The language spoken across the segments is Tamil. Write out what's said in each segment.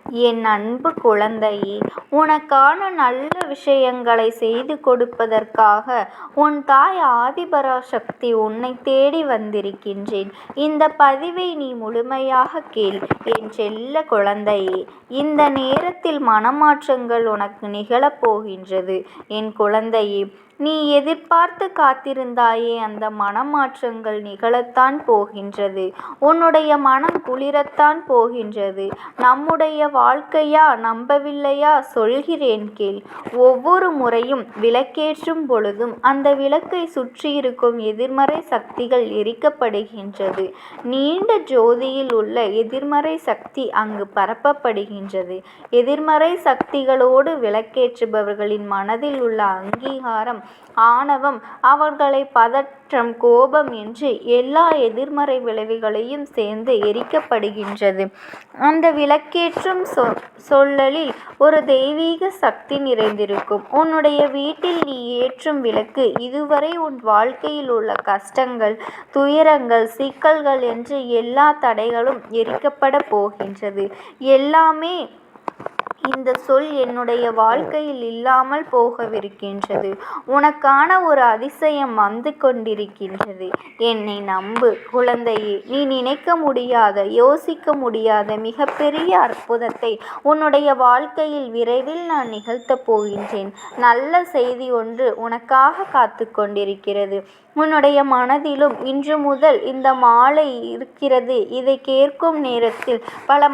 என் அன்பு குழந்தையே, உனக்கான நல்ல விஷயங்களை செய்து கொடுப்பதற்காக உன் தாய் ஆதிபராசக்தி உன்னை தேடி வந்திருக்கின்றேன். இந்த பதிவை நீ முழுமையாக கேள் என் செல்ல குழந்தையே. இந்த நேரத்தில் மனமாற்றங்கள் உனக்கு நிகழப் போகின்றது என் குழந்தையே. நீ எதிர்பார்த்து காத்திருந்தாயே, அந்த மனமாற்றங்கள் நிகழத்தான் போகின்றது. உன்னுடைய மனம் குளிரத்தான் போகின்றது. நம்முடைய வாழ்க்கையா? நம்பவில்லையா? சொல்கிறேன் கேள். ஒவ்வொரு முறையும் விளக்கேற்றும் பொழுதும் அந்த விளக்கை சுற்றியிருக்கும் எதிர்மறை சக்திகள் எரிக்கப்படுகின்றது. நீண்ட ஜோதியில் உள்ள எதிர்மறை சக்தி அங்கு பரப்பப்படுகின்றது. எதிர்மறை சக்திகளோடு விளக்கேற்றுபவர்களின் மனதில் உள்ள அங்கீகாரம், ஆணவம், அவர்களை பதற்றம், கோபம் என்று எல்லா எதிர்மறை விளைவுகளையும் சேர்ந்து எரிக்கப்படுகின்றது. அந்த விளக்கேற்றும் சொல்லலில் ஒரு தெய்வீக சக்தி நிறைந்திருக்கும். உன்னுடைய வீட்டில் நீ ஏற்றும் விளக்கு இதுவரை உன் வாழ்க்கையில் உள்ள கஷ்டங்கள், துயரங்கள், சிக்கல்கள் என்று எல்லா தடைகளும் எரிக்கப்பட போகின்றது. எல்லாமே இந்த சொல் என்னுடைய வாழ்க்கையில் இல்லாமல் போகவிருக்கின்றது. உனக்கான ஒரு அதிசயம் வந்து கொண்டிருக்கின்றது. என்னை நம்பு குழந்தையே. நீ நினைக்க முடியாத, யோசிக்க முடியாத மிகப்பெரிய அற்புதத்தை உன்னுடைய வாழ்க்கையில் விரைவில் நான் நிகழ்த்தப் போகின்றேன். நல்ல செய்தி ஒன்று உனக்காக காத்து கொண்டிருக்கிறது. உன்னுடைய மனதிலும் இன்று முதல் இந்த மாலை இருக்கிறது. இதை கேட்கும் நேரத்தில் பல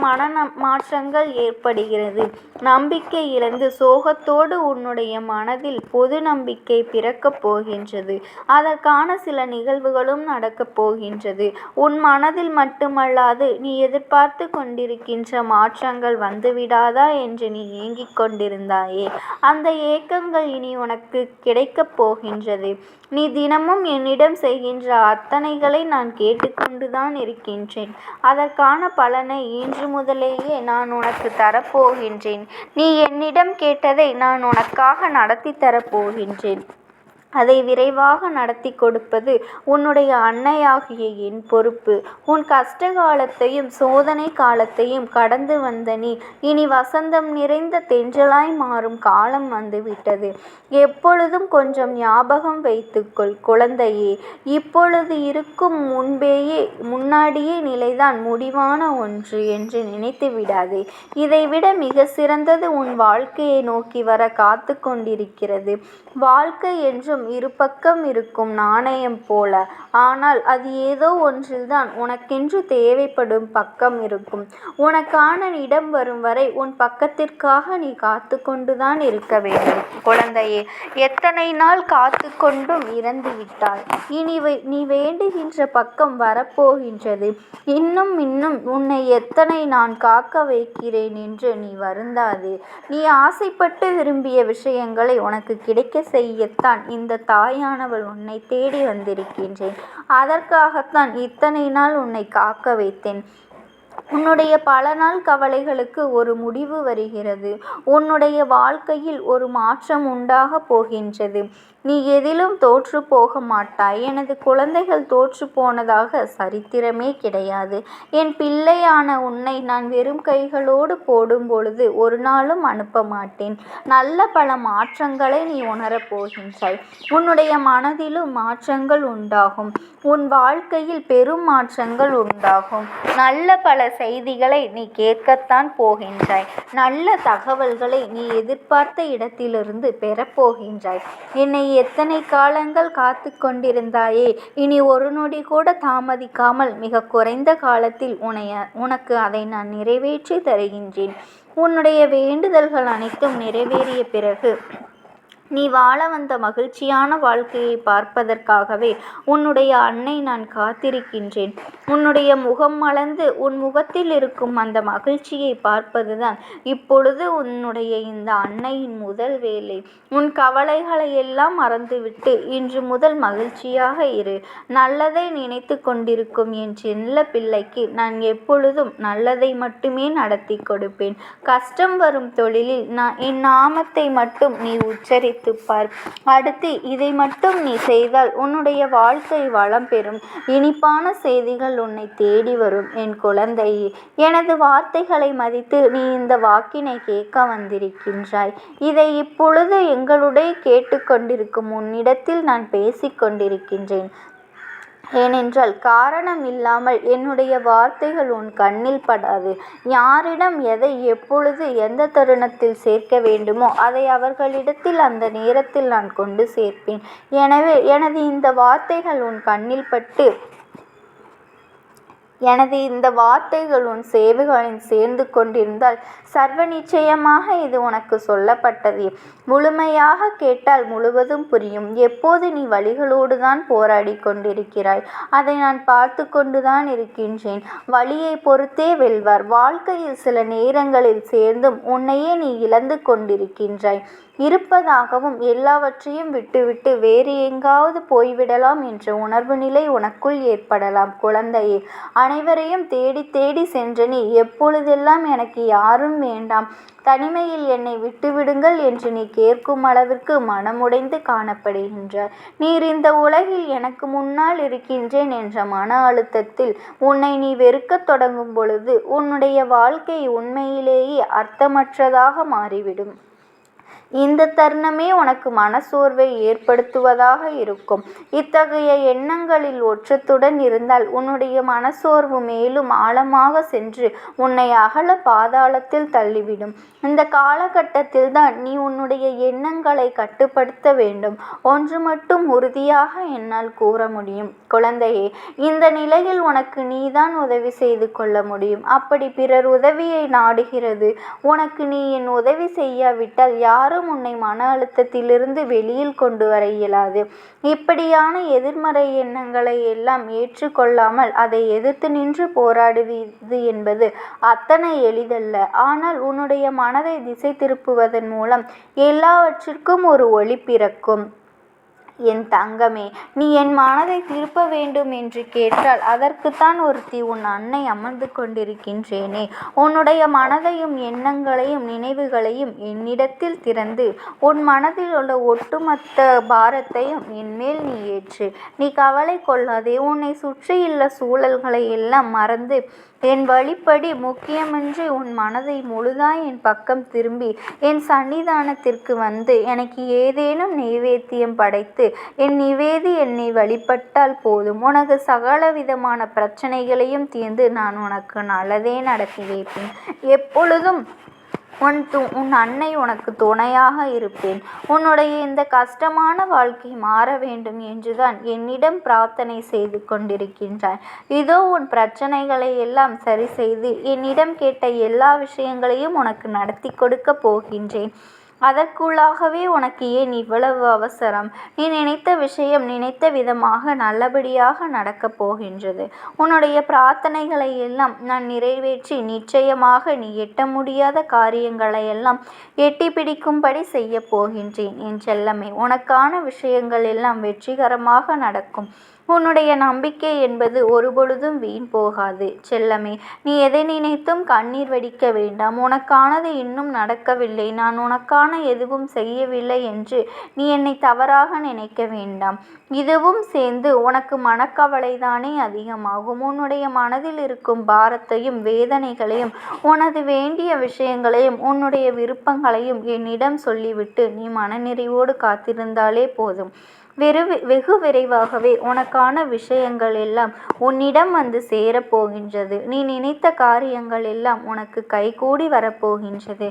மாற்றங்கள் ஏற்படுகிறது. நம்பிக்கை இழந்து சோகத்தோடு உன்னுடைய மனதில் பொது நம்பிக்கை பிறக்கப் போகின்றது. அதற்கான சில நிகழ்வுகளும் நடக்கப் போகின்றது. உன் மனதில் மட்டுமல்லாது நீ எதிர்பார்த்து கொண்டிருக்கின்ற மாற்றங்கள் வந்துவிடாதா என்று நீ ஏங்கிக் கொண்டிருந்தாயே, அந்த ஏக்கங்கள் இனி உனக்கு கிடைக்கப் போகின்றது. நீ தினமும் என்னிடம் செய்கின்ற அத்தனைகளை நான் கேட்டுக்கொண்டுதான் இருக்கின்றேன். அதற்கான பலனை இன்று முதலேயே நான் உனக்கு தரப்போகின்றேன். நீ என்னிடம் கேட்டதை நான் உனக்காக நடத்தி தரப்போகின்றேன். அதை விரைவாக நடத்தி கொடுப்பது உன்னுடைய அன்னையாகிய என் பொறுப்பு. உன் கஷ்ட காலத்தையும் சோதனை காலத்தையும் கடந்து வந்த நீ இனி வசந்தம் நிறைந்த தென்றலாய் மாறும் காலம் வந்துவிட்டது. எப்பொழுதும் கொஞ்சம் ஞாபகம் வைத்துக்கொள் குழந்தையே. இப்பொழுது இருக்கும் முன்னாடியே நிலைதான் முடிவான ஒன்று என்று நினைத்து விடாதே. இதைவிட மிக சிறந்தது உன் வாழ்க்கையை நோக்கி வர காத்து கொண்டிருக்கிறது. வாழ்க்கை என்றும் இரு பக்கம் இருக்கும் நாணயம் போல. ஆனால் அது ஏதோ ஒன்றில்தான் உனக்கென்று தேவைப்படும் பக்கம் இருக்கும். உனக்கான இடம் வரும் வரை உன் பக்கத்திற்காக நீ காத்து கொண்டுதான் இருக்க வேண்டும் குழந்தையே. எத்தனை நாள் காத்து கொண்டும் இறந்து விட்டாய். இனி நீ வேண்டுகின்ற பக்கம் வரப்போகின்றது. இன்னும் உன்னை எத்தனை நான் காக்க வைக்கிறேன் என்று நீ வருந்தாதே. நீ ஆசைப்பட்டு விரும்பிய விஷயங்களை உனக்கு கிடைக்க செய்யத்தான் இந்த தாயானவள் உன்னை தேடி வந்திருக்கின்றேன். அதற்காகத்தான் இத்தனை நாள் உன்னை காக்க வைத்தேன். உன்னுடைய பல நாள் கவலைகளுக்கு ஒரு முடிவு வருகிறது. உன்னுடைய வாழ்க்கையில் ஒரு மாற்றம் உண்டாக போகின்றது. நீ எதிலும் தோற்று போக மாட்டாய். எனது குழந்தைகள் தோற்று போனதாக சரித்திரமே கிடையாது. என் பிள்ளையான உன்னை நான் வெறும் கைகளோடு போடும் பொழுது ஒரு நாளும் அனுப்ப மாட்டேன். நல்ல பல மாற்றங்களை நீ உணரப் போகின்றாய். உன்னுடைய மனதிலும் மாற்றங்கள் உண்டாகும். உன் வாழ்க்கையில் பெரும் மாற்றங்கள் உண்டாகும். நல்ல பல செய்திகளை நீ கேட்கத்தான் போகின்றாய். நல்ல தகவல்களை நீ எதிர்பார்த்த இடத்திலிருந்து பெறப்போகின்றாய். என்னை எத்தனை காலங்கள் காத்து கொண்டிருந்தாயே, இனி ஒரு நொடி கூட தாமதிக்காமல் மிக குறைந்த காலத்தில் உனக்கு அதை நான் நிறைவேற்றி தருகின்றேன். உன்னுடைய வேண்டுதல்கள் அனைத்தும் நிறைவேறிய பிறகு நீ வாழ வந்த மகிழ்ச்சியான வாழ்க்கையை பார்ப்பதற்காகவே உன்னுடைய அன்னை நான் காத்திருக்கின்றேன். உன்னுடைய முகம் மலர்ந்து உன் முகத்தில் இருக்கும் அந்த மகிழ்ச்சியை பார்ப்பதுதான் இப்பொழுது உன்னுடைய இந்த அன்னையின் முதல் வேலை. உன் கவலைகளை எல்லாம் மறந்துவிட்டு இன்று முதல் மகிழ்ச்சியாக இரு. நல்லதை நினைத்து கொண்டிருக்கும் என் செல்ல பிள்ளைக்கு நான் எப்பொழுதும் நல்லதை மட்டுமே நடத்தி கொடுப்பேன். கஷ்டம் வரும் தொழிலில் என் நாமத்தை மட்டும் நீ உச்சரித்து நினைத்துப்பார். அடுத்து இதை மட்டும் நீ செய்தால் உன்னுடைய வாழ்க்கை வளம் பெறும். இனிப்பான செய்திகள் உன்னை தேடி வரும். என் குழந்தையே, எனது வார்த்தைகளை மதித்து நீ இந்த வாக்கினை கேட்க வந்திருக்கின்றாய். இதை இப்பொழுது எங்களுடைய கேட்டுக்கொண்டிருக்கும் உன்னிடத்தில் நான் பேசிக்கொண்டிருக்கின்றேன். ஏனென்றால் காரணம் இல்லாமல் என்னுடைய வார்த்தைகள் உன் கண்ணில் படாது. யாரிடம் எதை எப்பொழுது எந்த தருணத்தில் சேர்க்க வேண்டுமோ அதை அவர்களிடத்தில் அந்த நேரத்தில் நான் கொண்டு சேர்ப்பேன். எனவே எனது இந்த வார்த்தைகள் உன் கண்ணில் பட்டு இந்த வார்த்தைகள் உன் சேவைகளில் சேர்ந்து கொண்டிருந்தால் சர்வ நிச்சயமாக இது உனக்கு சொல்லப்பட்டது. முழுமையாக கேட்டால் முழுவதும் புரியும். எப்போது நீ வலிகளோடு தான் போராடி கொண்டிருக்கிறாய், அதை நான் பார்த்து கொண்டுதான் இருக்கின்றேன். வலியை பொறுத்தே வெல்வார். வாழ்க்கையில் சில நேரங்களில் சேர்ந்தும் உன்னையே நீ இழந்து கொண்டிருக்கின்றாய். இருப்பதாகவும் எல்லாவற்றையும் விட்டுவிட்டு வேறு எங்காவது போய்விடலாம் என்ற உணர்வு நிலை உனக்குள் ஏற்படலாம். குழந்தையே, அனைவரையும் தேடி தேடி சென்ற நீ எப்பொழுதெல்லாம் எனக்கு யாரும் வேண்டாம், தனிமையில் என்னை விட்டுவிடுங்கள் என்று நீ கேட்கும் அளவிற்கு மனமுடைந்து காணப்படுகின்றாய். நீர் இந்த உலகில் எனக்கு முன்னால் இருக்கின்றேன் என்ற மன அழுத்தத்தில் உன்னை நீ வெறுக்கத் தொடங்கும் பொழுது உன்னுடைய வாழ்க்கை உண்மையிலேயே அர்த்தமற்றதாக மாறிவிடும். இந்த தருணமே உனக்கு மனசோர்வை ஏற்படுத்துவதாக இருக்கும். இத்தகைய எண்ணங்களில் ஒற்றத்துடன் இருந்தால் உன்னுடைய மனசோர்வு மேலும் ஆழமாக சென்று உன்னை அகல பாதாளத்தில் தள்ளிவிடும். இந்த காலகட்டத்தில் தான் நீ உன்னுடைய எண்ணங்களை கட்டுப்படுத்த வேண்டும். ஒன்று மட்டும் உறுதியாக என்னால் கூற முடியும் குழந்தையே, இந்த நிலையில் உனக்கு நீதான் உதவி செய்து கொள்ள முடியும். அப்படி பிறர் உதவியை நாடுகிறது உனக்கு நீ என் உதவி செய்யாவிட்டால் யாரும் உன்னை மன அழுத்தத்திலிருந்து வெளியில் கொண்டு வர இயலாது. இப்படியான எதிர்மறை எண்ணங்களை எல்லாம் ஏற்றுக்கொள்ளாமல் அதை எதிர்த்து நின்று போராடுவது என்பது அத்தனை எளிதல்ல. ஆனால் உன்னுடைய மனதை திசை திருப்புவதன் மூலம் எல்லாவற்றிற்கும் ஒரு ஒளி பிறக்கும். என் தங்கமே, நீ என் மனதை திருப்ப வேண்டும் என்று கேட்டால் அதற்குத்தான் ஒருத்தி உன் அன்னை அமர்ந்து கொண்டிருக்கின்றேனே. உன்னுடைய மனதையும் எண்ணங்களையும் நினைவுகளையும் என்னிடத்தில் திறந்து உன் மனதில் உள்ள ஒட்டுமொத்த பாரத்தையும் என்மேல் நீ ஏற்று. நீ கவலை கொள்ளாதே. உன்னை சுற்றியுள்ள சூழல்களை எல்லாம் மறந்து என் வழிப்படி முக்கியமின்றி உன் மனதை முழுதாய் என் பக்கம் திரும்பி என் சன்னிதானத்திற்கு வந்து எனக்கு ஏதேனும் நைவேத்தியம் படைத்து என் நிவேதி என்னை வழிபட்டால் போதும். உனக்கு சகல விதமான பிரச்சனைகளையும் தீர்ந்து நான் உனக்கு நல்லதே நடத்தி வைப்பேன். எப்பொழுதும் உன் அன்னை உனக்கு துணையாக இருப்பேன். உன்னுடைய இந்த கஷ்டமான வாழ்க்கை மாற வேண்டும் என்றுதான் என்னிடம் பிரார்த்தனை செய்து கொண்டிருக்கின்றாய். இதோ உன் பிரச்சனைகளை எல்லாம் சரி செய்து என்னிடம் கேட்ட எல்லா விஷயங்களையும் உனக்கு நடத்தி கொடுக்க போகின்றேன். அதற்குள்ளாகவே உனக்கு ஏன் இவ்வளவு அவசரம்? நீ நினைத்த விஷயம் நினைத்த விதமாக நல்லபடியாக நடக்கப் போகின்றது. உன்னுடைய பிரார்த்தனைகளை எல்லாம் நான் நிறைவேற்றி நிச்சயமாக நீ எட்ட முடியாத காரியங்களை எல்லாம் எட்டி பிடிக்கும்படி செய்ய போகின்றேன். என் செல்லமே, உனக்கான விஷயங்கள் எல்லாம் வெற்றிகரமாக நடக்கும். உன்னுடைய நம்பிக்கை என்பது ஒருபொழுதும் வீண் போகாது. செல்லமே, நீ எதை நினைத்தும் கண்ணீர் வடிக்க வேண்டாம். உனக்கானது இன்னும் நடக்கவில்லை, நான் உனக்கான எதுவும் செய்யவில்லை என்று நீ என்னை தவறாக நினைக்க வேண்டாம். இதுவும் சேர்ந்து உனக்கு மனக்கவலைதானே அதிகமாகும். உன்னுடைய மனதில் இருக்கும் பாரத்தையும் வேதனைகளையும் உனது வேண்டிய விஷயங்களையும் உன்னுடைய விருப்பங்களையும் என்னிடம் சொல்லிவிட்டு நீ மனநிறைவோடு காத்திருந்தாலே போதும். வெகு விரைவாகவே உனக்கான விஷயங்கள் எல்லாம் உன்னிடம் வந்து சேரப்போகின்றது. நீ நினைத்த காரியங்கள் எல்லாம் உனக்கு கைகூடி வரப்போகின்றது.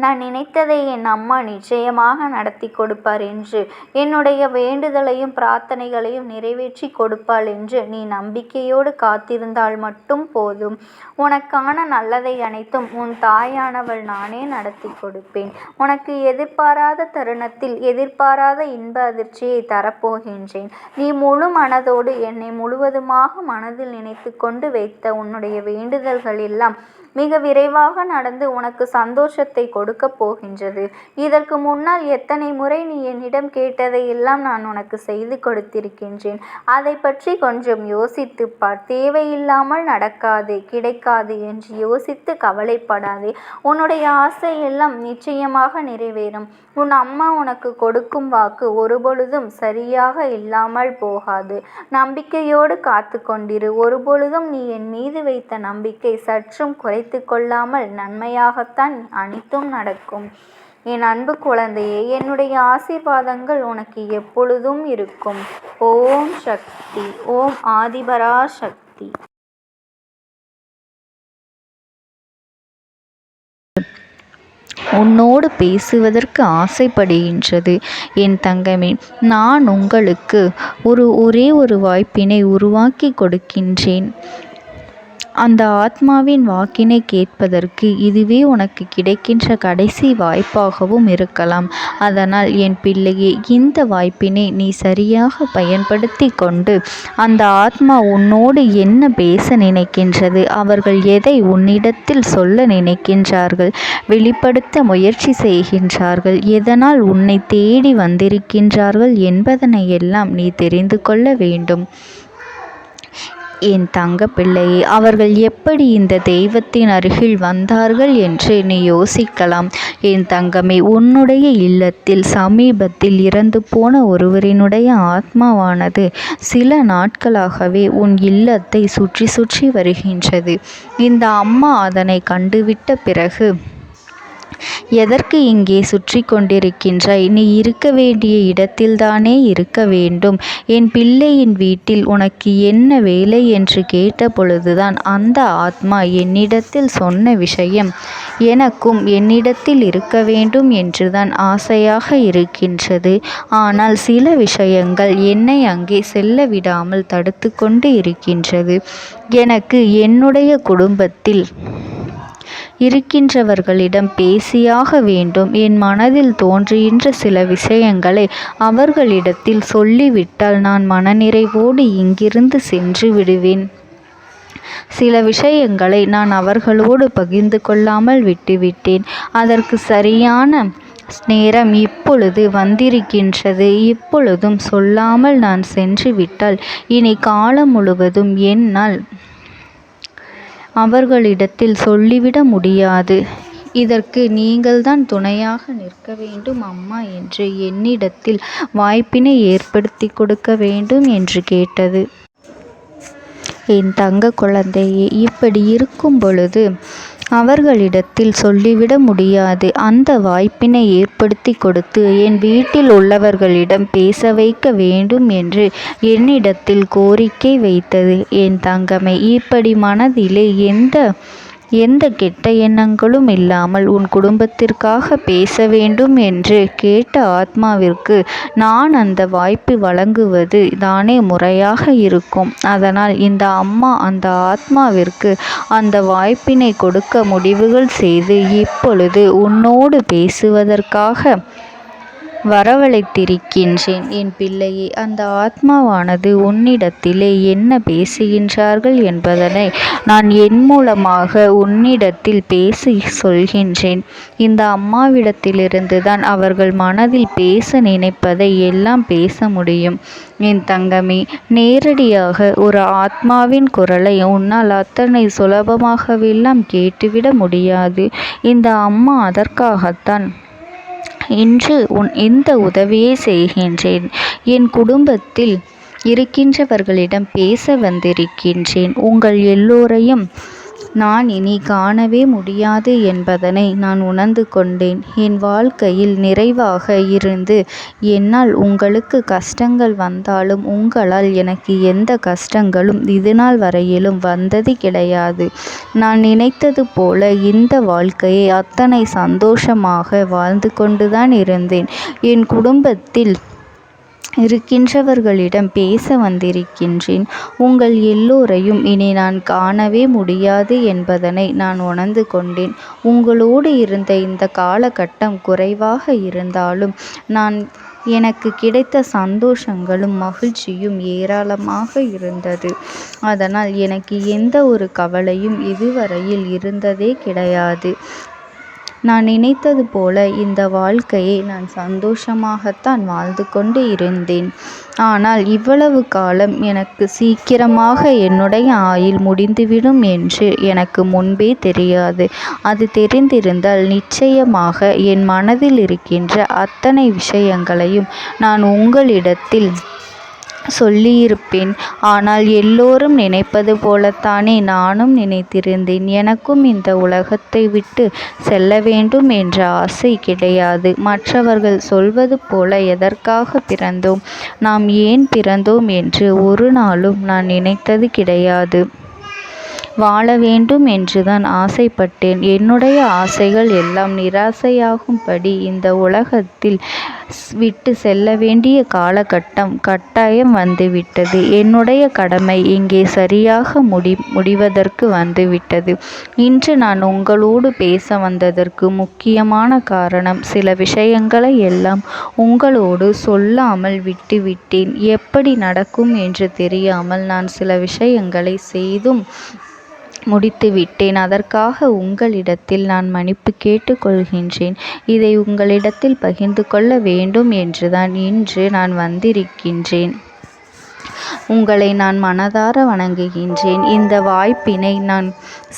நான் நினைத்ததை என் அம்மா நிச்சயமாக நடத்தி கொடுப்பார் என்று, என்னுடைய வேண்டுதலையும் பிரார்த்தனைகளையும் நிறைவேற்றி கொடுப்பாள் என்று நீ நம்பிக்கையோடு காத்திருந்தால் மட்டும் போதும். உனக்கான நல்லதை அனைத்தும் உன் தாயானவள் நானே நடத்தி கொடுப்பேன். உனக்கு எதிர்பாராத தருணத்தில் எதிர்பாராத இன்ப அதிர்ச்சியை தரப்போகின்றேன். நீ முழு மனதோடு என்னை முழுவதுமாக மனதில் நினைத்து கொண்டு வைத்த உன்னுடைய வேண்டுதல்கள் எல்லாம் மிக விரைவாக நடந்து உனக்கு சந்தோஷத்தை கொடுக்கப் போகின்றது. இதற்கு முன்னால் எத்தனை முறை நீ என்னிடம் கேட்டதை எல்லாம் நான் உனக்கு செய்து கொடுத்திருக்கின்றேன். அதை பற்றி கொஞ்சம் யோசித்துப் பார். தேவையில்லாமல் நடக்காது, கிடைக்காது என்று யோசித்து கவலைப்படாதே. உன்னுடைய ஆசை எல்லாம் நிச்சயமாக நிறைவேறும். உன் அம்மா உனக்கு கொடுக்கும் வாக்கு ஒருபொழுதும் சரியாக இல்லாமல் போகாது. நம்பிக்கையோடு காத்து கொண்டிரு. ஒருபொழுதும் நீ என் மீது வைத்த நம்பிக்கை சற்றும் குறைத்து கொள்ளாமல் நன்மையாகத்தான் அனைத்தும் நடக்கும். என் அன்பு குழந்தையே, என்னுடைய ஆசீர்வாதங்கள் உனக்கு எப்பொழுதும் இருக்கும். ஓம் சக்தி. ஓம் ஆதிபரா சக்தி. உன்னோடு பேசுவதற்கு ஆசைப்படுகின்றது என் தங்கமே. நான் உங்களுக்கு ஒரே ஒரு வாய்ப்பினை உருவாக்கி கொடுக்கின்றேன். அந்த ஆத்மாவின் வாக்கினை கேட்பதற்கு இதுவே உனக்கு கிடைக்கின்ற கடைசி வாய்ப்பாகவும் இருக்கலாம். அதனால் என் பிள்ளையே, இந்த வாய்ப்பினை நீ சரியாக பயன்படுத்தி கொண்டு அந்த ஆத்மா உன்னோடு என்ன பேச நினைக்கின்றது, அவர்கள் எதை உன்னிடத்தில் சொல்ல நினைக்கின்றார்கள், வெளிப்படுத்த முயற்சி செய்கின்றார்கள், எதனால் உன்னை தேடி வந்திருக்கின்றார்கள் என்பதனை எல்லாம் நீ தெரிந்து கொள்ள வேண்டும். என் தங்க பிள்ளையே, அவர்கள் எப்படி இந்த தெய்வத்தின் அருகில் வந்தார்கள் என்று நீ யோசிக்கலாம். என் தங்கமே, உன்னுடைய இல்லத்தில் சமீபத்தில் இறந்து போன ஒருவரினுடைய ஆத்மாவானது சில நாட்களாகவே உன் இல்லத்தை சுற்றி சுற்றி வருகின்றது. இந்த அம்மா அதனை கண்டுவிட்ட பிறகு, எதற்கு இங்கே சுற்றி கொண்டிருக்கின்றாய்? நீ இருக்க வேண்டிய இடத்தில்தானே இருக்க வேண்டும். என் பிள்ளையின் வீட்டில் உனக்கு என்ன வேலை என்று கேட்ட பொழுதுதான் அந்த ஆத்மா என்னிடத்தில் சொன்ன விஷயம், எனக்கும் என்னிடத்தில் இருக்க வேண்டும் என்றுதான் ஆசையாக இருக்கின்றது. ஆனால் சில விஷயங்கள் என்னை அங்கே செல்ல விடாமல் தடுத்து கொண்டு இருக்கின்றது. எனக்கு என்னுடைய குடும்பத்தில் இருக்கின்றவர்களிடம் பேசியாக வேண்டும். என் மனதில் தோன்றுகின்ற சில விஷயங்களை அவர்களிடத்தில் சொல்லிவிட்டால் நான் மனநிறைவோடு இங்கிருந்து சென்று விடுவேன். சில விஷயங்களை நான் அவர்களோடு பகிர்ந்து கொள்ளாமல் விட்டுவிட்டேன். அதற்கு சரியான நேரம் இப்பொழுது வந்திருக்கின்றது. இப்பொழுதும் சொல்லாமல் நான் சென்று விட்டால் இனி காலம் முழுவதும் என்னால் அவர்களிடத்தில் சொல்லிவிட முடியாது. இதற்கு நீங்கள்தான் துணையாக நிற்க வேண்டும் அம்மா என்று என்னிடத்தில் வாய்ப்பினை ஏற்படுத்தி கொடுக்க வேண்டும் என்று கேட்டது. என் தங்க குழந்தையே, இப்படி இருக்கும் பொழுது அவர்களிடத்தில் சொல்லிவிட முடியாது. அந்த வாய்ப்பினை ஏற்படுத்தி கொடுத்து என் வீட்டில் உள்ளவர்களிடம் பேச வைக்க வேண்டும் என்று என்னிடத்தில் கோரிக்கை வைத்தது. என் தங்கமே, இப்படி மனதிலே எந்த கெட்ட எண்ணங்களும் இல்லாமல் உன் குடும்பத்திற்காக பேச வேண்டும் என்று கேட்ட ஆத்மாவிற்கு நான் அந்த வாய்ப்பு வழங்குவது தானே முறையாக இருக்கும். அதனால் இந்த அம்மா அந்த ஆத்மாவிற்கு அந்த வாய்ப்பினை கொடுக்க முடிவுகள் செய்து இப்பொழுது உன்னோடு பேசுவதற்காக வரவழைத்திருக்கின்றேன். என் பிள்ளையே, அந்த ஆத்மாவானது உன்னிடத்திலே என்ன பேசுகின்றார்கள் என்பதனை நான் என் மூலமாக உன்னிடத்தில் பேசி சொல்கின்றேன். இந்த அம்மாவிடத்திலிருந்து தான் அவர்கள் மனதில் பேச நினைப்பதை எல்லாம் பேச முடியும். என் தங்கமே, நேரடியாக ஒரு ஆத்மாவின் குரலை உன்னால் அத்தனை சுலபமாகவெல்லாம் கேட்டுவிட முடியாது. இந்த அம்மா அதற்காகத்தான் இன்று இந்த உதவியை செய்கின்றேன். என் குடும்பத்தில் இருக்கின்றவர்களிடம் பேச வந்திருக்கின்றேன். உங்கள் எல்லோரையும் நான் இனி காணவே முடியாது என்பதனை நான் உணர்ந்து கொண்டேன். என் வாழ்க்கையில் நிறைவாக இருந்து என்னால் உங்களுக்கு கஷ்டங்கள் வந்தாலும் உங்களால் எனக்கு எந்த கஷ்டங்களும் இதுநாள் வரையிலும் வந்தது கிடையாது. நான் நினைத்தது போல இந்த வாழ்க்கையை அத்தனை சந்தோஷமாக வாழ்ந்து கொண்டுதான் இருந்தேன். என் குடும்பத்தில் இருக்கின்றவர்களிடம் பேச வந்திருக்கின்றேன். உங்கள் எல்லோரையும் இனி நான் காணவே முடியாது என்பதனை நான் உணர்ந்து கொண்டேன். உங்களோடு இருந்த இந்த காலகட்டம் குறைவாக இருந்தாலும் நான் எனக்கு கிடைத்த சந்தோஷங்களும் மகிழ்ச்சியும் ஏராளமாக இருந்தது. அதனால் எனக்கு எந்த ஒரு கவலையும் இதுவரையில் இருந்ததே கிடையாது. நான் நினைத்தது போல இந்த வாழ்க்கையை நான் சந்தோஷமாகத்தான் வாழ்ந்து கொண்டு இருந்தேன். ஆனால் இவ்வளவு காலம் எனக்கு சீக்கிரமாக என்னுடைய ஆயுள் முடிந்துவிடும் என்று எனக்கு முன்பே தெரியாது. அது தெரிந்திருந்தால் நிச்சயமாக என் மனதில் இருக்கின்ற அத்தனை விஷயங்களையும் நான் உங்களிடத்தில் சொல்லியிருப்பேன். ஆனால் எல்லோரும் நினைப்பது போலத்தானே நானும் நினைத்திருந்தேன். எனக்கும் இந்த உலகத்தை விட்டு செல்ல வேண்டும் என்ற ஆசை கிடையாது. மற்றவர்கள் சொல்வது போல எதற்காக பிறந்தோம், நாம் ஏன் பிறந்தோம் என்று ஒரு நாளும் நான் நினைத்தது கிடையாது. வாழ வேண்டும் என்றுதான் ஆசைப்பட்டேன். என்னுடைய ஆசைகள் எல்லாம் நிராசையாகும்படி இந்த உலகத்தில் விட்டு செல்ல வேண்டிய காலகட்டம் கட்டாயம் வந்துவிட்டது. என்னுடைய கடமை இங்கே சரியாக முடிவதற்கு வந்துவிட்டது. இன்று நான் உங்களோடு பேச வந்ததற்கு முக்கியமான காரணம், சில விஷயங்களை எல்லாம் உங்களோடு சொல்லாமல் விட்டுவிட்டேன். எப்படி நடக்கும் என்று தெரியாமல் நான் சில விஷயங்களை செய்தும் முடித்துவிட்டேன். அதற்காக உங்களிடத்தில் நான் மன்னிப்பு கேட்டுக்கொள்கின்றேன். இதை உங்களிடத்தில் பகிர்ந்து கொள்ள வேண்டும் என்றுதான் இன்று நான் வந்திருக்கின்றேன். உங்களை நான் மனதார வணங்குகின்றேன். இந்த வாய்ப்பினை நான்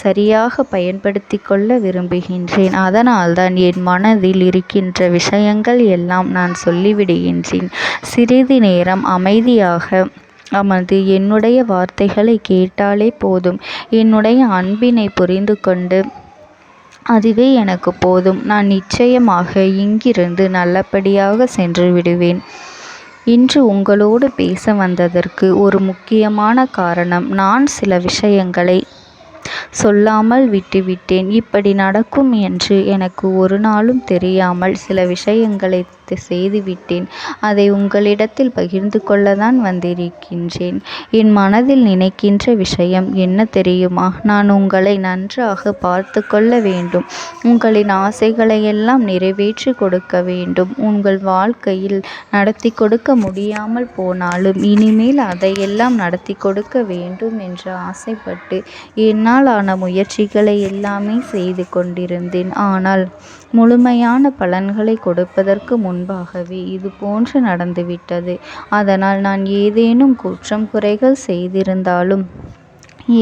சரியாக பயன்படுத்தி கொள்ள விரும்புகின்றேன். அதனால்தான் என் மனதில் இருக்கின்ற விஷயங்கள் எல்லாம் நான் சொல்லிவிடுகின்றேன். சிறிது நேரம் அமைதியாக அமர்ந்து என்னுடைய வார்த்தைகளை கேட்டாலே போதும். என்னுடைய அன்பினை புரிந்து கொண்டு அதுவே எனக்கு போதும். நான் நிச்சயமாக இங்கிருந்து நல்லபடியாக சென்று விடுவேன். இன்று உங்களோடு பேச வந்ததற்கு ஒரு முக்கியமான காரணம், நான் சில விஷயங்களை சொல்லாமல் விட்டுவிட்டேன். இப்படி நடக்கும் என்று எனக்கு ஒரு நாளும் தெரியாமல் சில விஷயங்களை செய்துவிட்டேன். அதை உங்களிடத்தில் பகிர்ந்து கொள்ளத்தான் வந்திருக்கின்றேன். என் மனதில் நினைக்கின்ற விஷயம் என்ன தெரியுமா? நான் உங்களை நன்றாக பார்த்து கொள்ள வேண்டும். உங்களின் ஆசைகளை எல்லாம் நிறைவேற்றி கொடுக்க வேண்டும். உங்கள் வாழ்க்கையில் நடத்தி கொடுக்க முடியாமல் போனாலும் இனிமேல் அதையெல்லாம் நடத்தி கொடுக்க வேண்டும் என்று ஆசைப்பட்டு என்னால் ஆன முயற்சிகளை எல்லாமே செய்து கொண்டிருந்தேன். ஆனால் முழுமையான பலன்களை கொடுப்பதற்கு முன்பாகவே இது போன்று நடந்துவிட்டது. அதனால் நான் ஏதேனும் குற்றம் குறைகள் செய்திருந்தாலும்,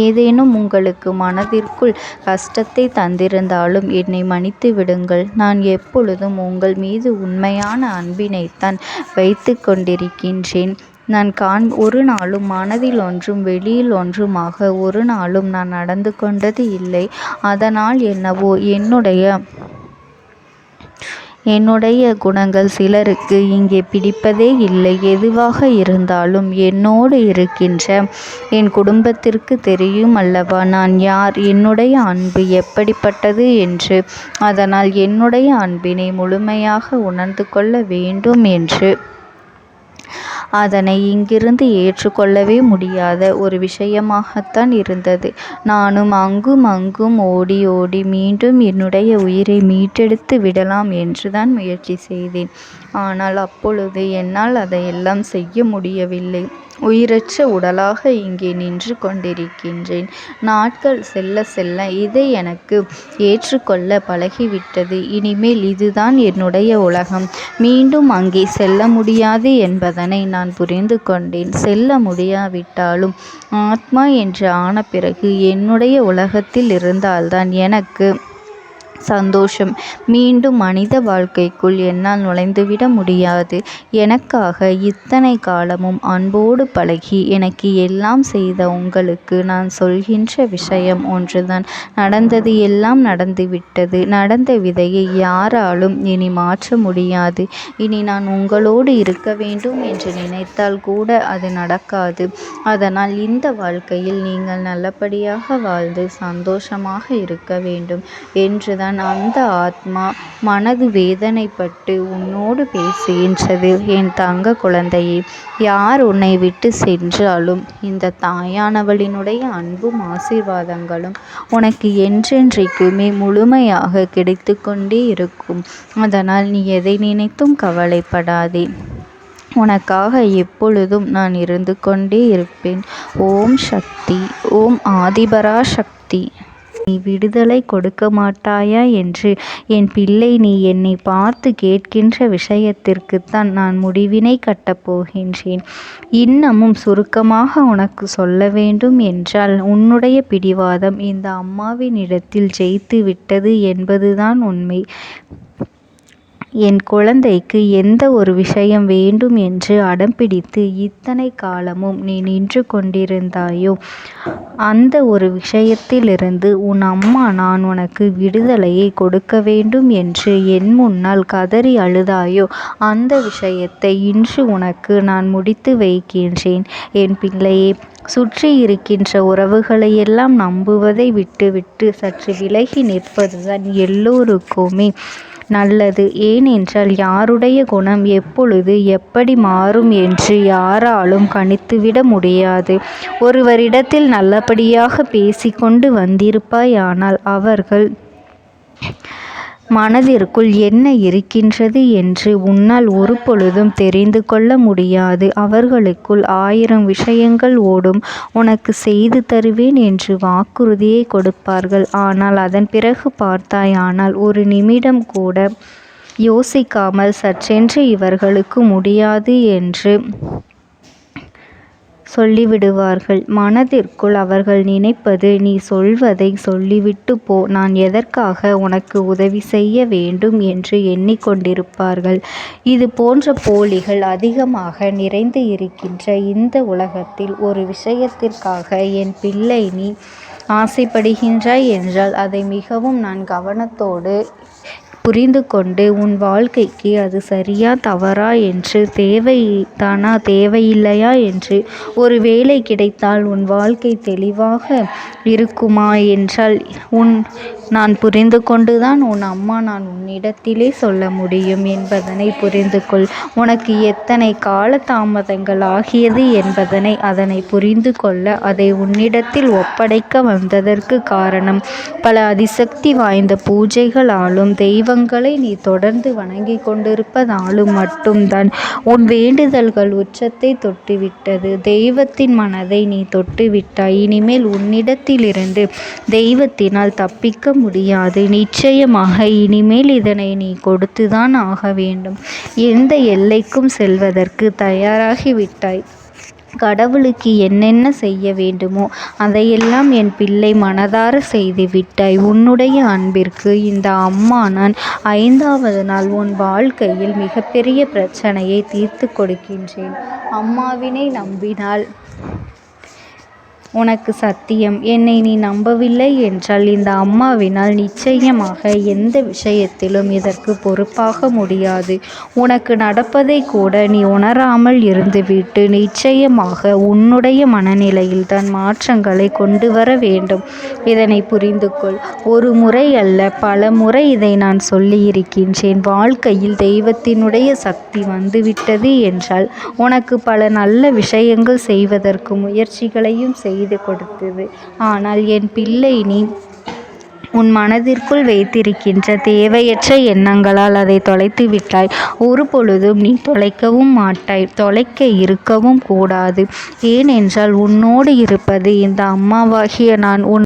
ஏதேனும் உங்களுக்கு மனதிற்குள் கஷ்டத்தை தந்திருந்தாலும் என்னை மன்னித்து விடுங்கள். நான் எப்பொழுதும் உங்கள் மீது உண்மையான அன்பினைத்தான் வைத்து கொண்டிருக்கின்றேன். நான் ஒரு நாளும் மனதில் ஒன்றும் வெளியில் ஒன்றுமாக ஒரு நாளும் நான் நடந்து கொண்டது இல்லை. அதனால் என்னவோ என்னுடைய குணங்கள் சிலருக்கு இங்கே பிடிப்பதே இல்லை. எதுவாக இருந்தாலும் என்னோடு இருக்கின்ற என் குடும்பத்திற்கு தெரியும் அல்லவா நான் யார், என்னுடைய அன்பு எப்படிப்பட்டது என்று. அதனால் என்னுடைய அன்பினை முழுமையாக உணர்ந்து கொள்ள வேண்டும் என்று அதனை இங்கிருந்து ஏற்றுக்கொள்ளவே முடியாத ஒரு விஷயமாகத்தான் இருந்தது. நானும் அங்கும் அங்கும் ஓடி ஓடி மீண்டும் என்னுடைய உயிரை மீட்டெடுத்து விடலாம் என்றுதான் முயற்சி செய்தேன். ஆனால் அப்பொழுது என்னால் அதையெல்லாம் செய்ய முடியவில்லை. உயிரற்ற உடலாக இங்கே நின்று கொண்டிருக்கின்றேன். நாட்கள் செல்ல செல்ல இதை எனக்கு ஏற்றுக்கொள்ள பழகிவிட்டது. இனிமேல் இதுதான் என்னுடைய உலகம். மீண்டும் அங்கே செல்ல முடியாது என்பதனை நான் புரிந்து கொண்டேன். செல்ல முடியாவிட்டாலும் ஆத்மா என்று ஆன பிறகு என்னுடைய உலகத்தில் இருந்தால்தான் எனக்கு சந்தோஷம். மீண்டும் மனித வாழ்க்கைக்குள் என்னால் நுழைந்துவிட முடியாது. எனக்காக இத்தனை காலமும் அன்போடு பழகி எனக்கு எல்லாம் செய்த உங்களுக்கு நான் சொல்கின்ற விஷயம் ஒன்றுதான். நடந்தது எல்லாம் நடந்துவிட்டது. நடந்த விதையை யாராலும் இனி மாற்ற முடியாது. இனி நான் உங்களோடு இருக்க வேண்டும் என்று நினைத்தால் கூட அது நடக்காது. அதனால் இந்த வாழ்க்கையில் நீங்கள் நல்லபடியாக வாழ்ந்து சந்தோஷமாக இருக்க வேண்டும் என்றுதான் அந்த ஆத்மா மனது வேதனைப்பட்டு உன்னோடு பேசுகின்றது. என் தங்க குழந்தையே, யார் உன்னை விட்டு சென்றாலும் இந்த தாயானவளினுடைய அன்பும் ஆசீர்வாதங்களும் உனக்கு என்றென்றைக்குமே முழுமையாக கிடைத்து கொண்டே இருக்கும். அதனால் நீ எதை நினைத்தும் கவலைப்படாதே. உனக்காக எப்பொழுதும் நான் இருந்து கொண்டே இருப்பேன். ஓம் சக்தி. ஓம் ஆதிபரா சக்தி. நீ விடுதலை கொடுக்க மாட்டாயா என்று என் பிள்ளை நீ என்னை பார்த்து கேட்கின்ற விஷயத்திற்குத்தான் நான் முடிவினை கட்டப் போகின்றேன். இன்னமும் சுருக்கமாக உனக்கு சொல்ல வேண்டும் என்றால், உன்னுடைய பிடிவாதம் இந்த அம்மாவினிடத்தில் ஜெயித்து விட்டது என்பதுதான் உண்மை. என் குழந்தைக்கு எந்த ஒரு விஷயம் வேண்டும் என்று அடம்பிடித்து இத்தனை காலமும் நீ நின்று கொண்டிருந்தாயோ, அந்த ஒரு விஷயத்திலிருந்து உன் அம்மா நான் உனக்கு விடுதலையை கொடுக்க வேண்டும் என்று என் முன்னால் கதறி அழுதாயோ, அந்த விஷயத்தை இன்று உனக்கு நான் முடித்து வைக்கின்றேன். என் பிள்ளையே, சுற்றி இருக்கின்ற உறவுகளையெல்லாம் நம்புவதை விட்டுவிட்டு சற்று விலகி நிற்பதுதான் எல்லோருக்குமே நல்லது. ஏனென்றால் யாருடைய குணம் எப்பொழுது எப்படி மாறும் என்று யாராலும் கணித்துவிட முடியாது. ஒருவரிடத்தில் நல்லபடியாக பேசிக்கொண்டு வந்திருப்பாயானால் அவர்கள் மனதிற்குள் என்ன இருக்கின்றது என்று உன்னால் ஒரு பொழுதும் தெரிந்து கொள்ள முடியாது. அவர்களுக்குள் 1000 விஷயங்கள் ஓடும். உனக்கு செய்து தருவேன் என்று வாக்குறுதியை கொடுப்பார்கள். ஆனால் அதன் பிறகு பார்த்தாயானால் ஒரு நிமிடம் கூட யோசிக்காமல் சற்றென்று இவர்களுக்கு முடியாது என்று சொல்லிவிடுவார்கள். மனதிற்குள் அவர்கள் நினைப்பது, நீ சொல்வதை சொல்லிவிட்டு போ, நான் எதற்காக உனக்கு உதவி செய்ய வேண்டும் என்று எண்ணிக்கொண்டிருப்பார்கள். இது போன்ற போலிகள் அதிகமாக நிறைந்து இருக்கின்ற இந்த உலகத்தில் ஒரு விஷயத்திற்காக என் பிள்ளை நீ ஆசைப்படுகின்றாய் என்றால் அதை மிகவும் நான் கவனத்தோடு புரிந்து கொண்டு உன் வாழ்க்கைக்கு அது சரியா தவறா என்று, தேவைதானா தேவையில்லையா என்று, ஒரு வேலை கிடைத்தால் உன் வாழ்க்கை தெளிவாக இருக்குமா என்றால் நான் புரிந்து கொண்டுதான் உன் அம்மா நான் உன்னிடத்திலே சொல்ல முடியும் என்பதனை புரிந்து கொள். உனக்கு எத்தனை கால தாமதங்கள் ஆகியது என்பதனை அதனை புரிந்து கொள்ள அதை உன்னிடத்தில் ஒப்படைக்க வந்ததற்கு காரணம், பல அதிசக்தி வாய்ந்த பூஜைகளாலும் தெய்வங்களை நீ தொடர்ந்து வணங்கி கொண்டிருப்பதாலும் மட்டும்தான் உன் வேண்டுதல்கள் உச்சத்தை தொட்டுவிட்டது. தெய்வத்தின் மனதை நீ தொட்டுவிட்டாய். இனிமேல் உன்னிடத்திலிருந்து தெய்வத்தினால் தப்பிக்க முடியாது. நிச்சயமாக இனிமேல் இதனை நீ கொடுத்துதான் ஆக வேண்டும். எந்த எல்லைக்கும் செல்வதற்கு தயாராகிவிட்டாய். கடவுளுக்கு என்னென்ன செய்ய வேண்டுமோ அதையெல்லாம் என் பிள்ளை மனதார செய்து விட்டாய். உன்னுடைய அன்பிற்கு இந்த அம்மா நான் 5வது நாள் உன் வாழ்க்கையில் மிகப்பெரிய பிரச்சனையை தீர்த்து கொடுக்கின்றேன். அம்மாவினை நம்பினால் உனக்கு சத்தியம். என்னை நீ நம்பவில்லை என்றால் இந்த அம்மாவினால் நிச்சயமாக எந்த விஷயத்திலும் இதற்கு பொறுப்பாக முடியாது. உனக்கு நடப்பதை கூட நீ உணராமல் இருந்துவிட்டு நிச்சயமாக உன்னுடைய மனநிலையில் தான் மாற்றங்களை கொண்டு வர வேண்டும். இதனை புரிந்து கொள். ஒரு முறை அல்ல, பல முறை இதை நான் சொல்லியிருக்கின்றேன். வாழ்க்கையில் தெய்வத்தினுடைய சக்தி வந்துவிட்டது என்றால் உனக்கு பல நல்ல விஷயங்கள் செய்வதற்கு முயற்சிகளையும் செய்து கொடுத்தது. ஆனால் என் பிள்ளை நீ உன் மனதிற்குள் வைத்திருக்கின்ற தேவையற்ற எண்ணங்களால் அதை தொலைத்து விட்டாய். ஒரு பொழுதும் நீ தொலைக்கவும் மாட்டாய். தொலைக்க இருக்கவும் கூடாது. ஏனென்றால் உன்னோடு இருப்பது இந்த அம்மாவாகிய நான். உன்